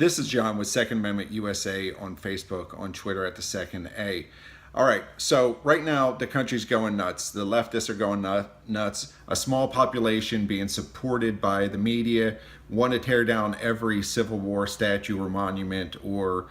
This is John with Second Amendment USA on Facebook, on Twitter at the Second A. All right, so right now the country's going nuts. The leftists are going nuts. A small population being supported by the media want to tear down every Civil War statue or monument or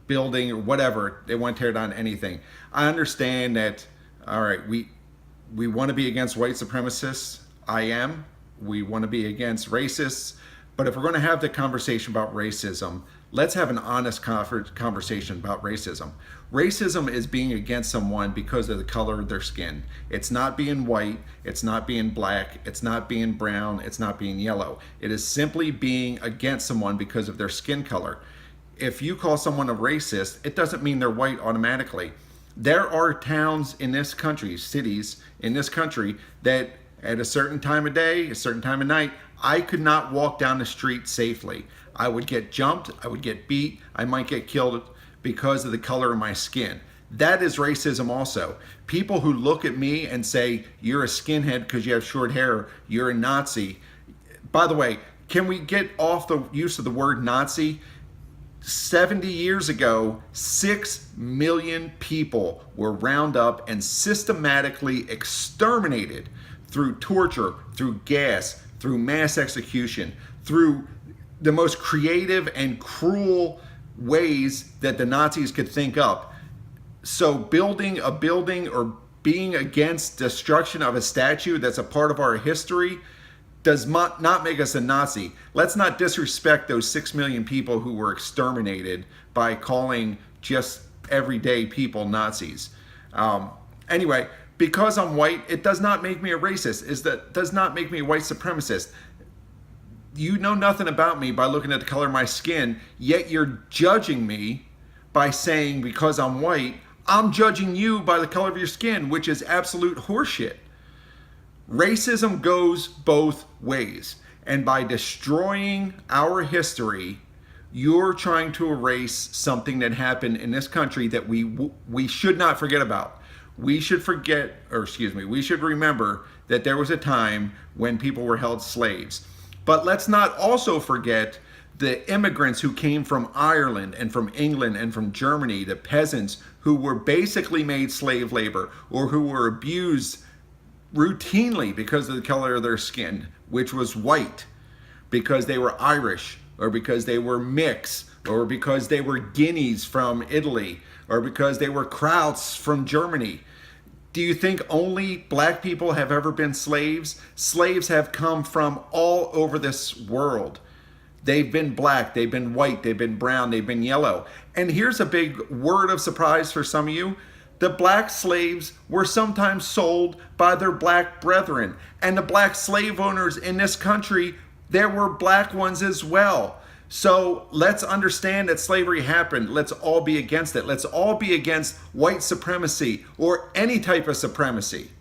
building or whatever. They want to tear down anything. I understand that, all right, we want to be against white supremacists. I am. We want to be against racists. But if we're going to have the conversation about racism, let's have an honest conversation about racism. Racism is being against someone because of the color of their skin. It's not being white, it's not being black, it's not being brown, it's not being yellow. It is simply being against someone because of their skin color. If you call someone a racist, it doesn't mean they're white automatically. There are towns in this country, cities in this country, that at a certain time of day, a certain time of night, I could not walk down the street safely. I would get jumped, I would get beat, I might get killed because of the color of my skin. That is racism also. People who look at me and say, you're a skinhead because you have short hair, you're a Nazi. By the way, can we get off the use of the word Nazi? 70 years ago, 6 million people were rounded up and systematically exterminated through torture, through gas, through mass execution, through the most creative and cruel ways that the Nazis could think up. So building a building or being against destruction of a statue that's a part of our history does not make us a Nazi. Let's not disrespect those 6 million people who were exterminated by calling just everyday people Nazis. Anyway, because I'm white, it does not make me a racist. It does not make me a white supremacist. You know nothing about me by looking at the color of my skin, yet you're judging me by saying because I'm white, I'm judging you by the color of your skin, which is absolute horseshit. Racism goes both ways. And by destroying our history, you're trying to erase something that happened in this country that we should not forget about. We should remember that there was a time when people were held slaves. But let's not also forget the immigrants who came from Ireland and from England and from Germany, the peasants who were basically made slave labor or who were abused routinely because of the color of their skin, which was white, because they were Irish or because they were mixed or because they were Guineas from Italy or because they were Krauts from Germany. Do you think only black people have ever been slaves? Slaves have come from all over this world. They've been black, they've been white, they've been brown, they've been yellow. And here's a big word of surprise for some of you. The black slaves were sometimes sold by their black brethren. And the black slave owners in this country, there were black ones as well. So let's understand that slavery happened. Let's all be against it. Let's all be against white supremacy or any type of supremacy.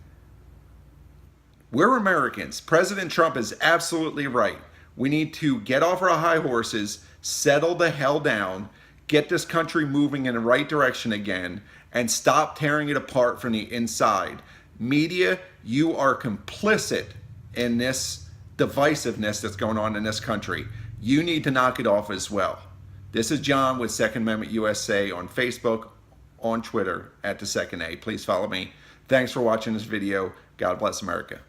We're Americans. President Trump is absolutely right. We need to get off our high horses, settle the hell down, get this country moving in the right direction again, and stop tearing it apart from the inside. Media, you are complicit in this divisiveness that's going on in this country. You need to knock it off as well. This is John with Second Amendment USA on Facebook, on Twitter at the Second A. Please follow me. Thanks for watching this video. God bless America.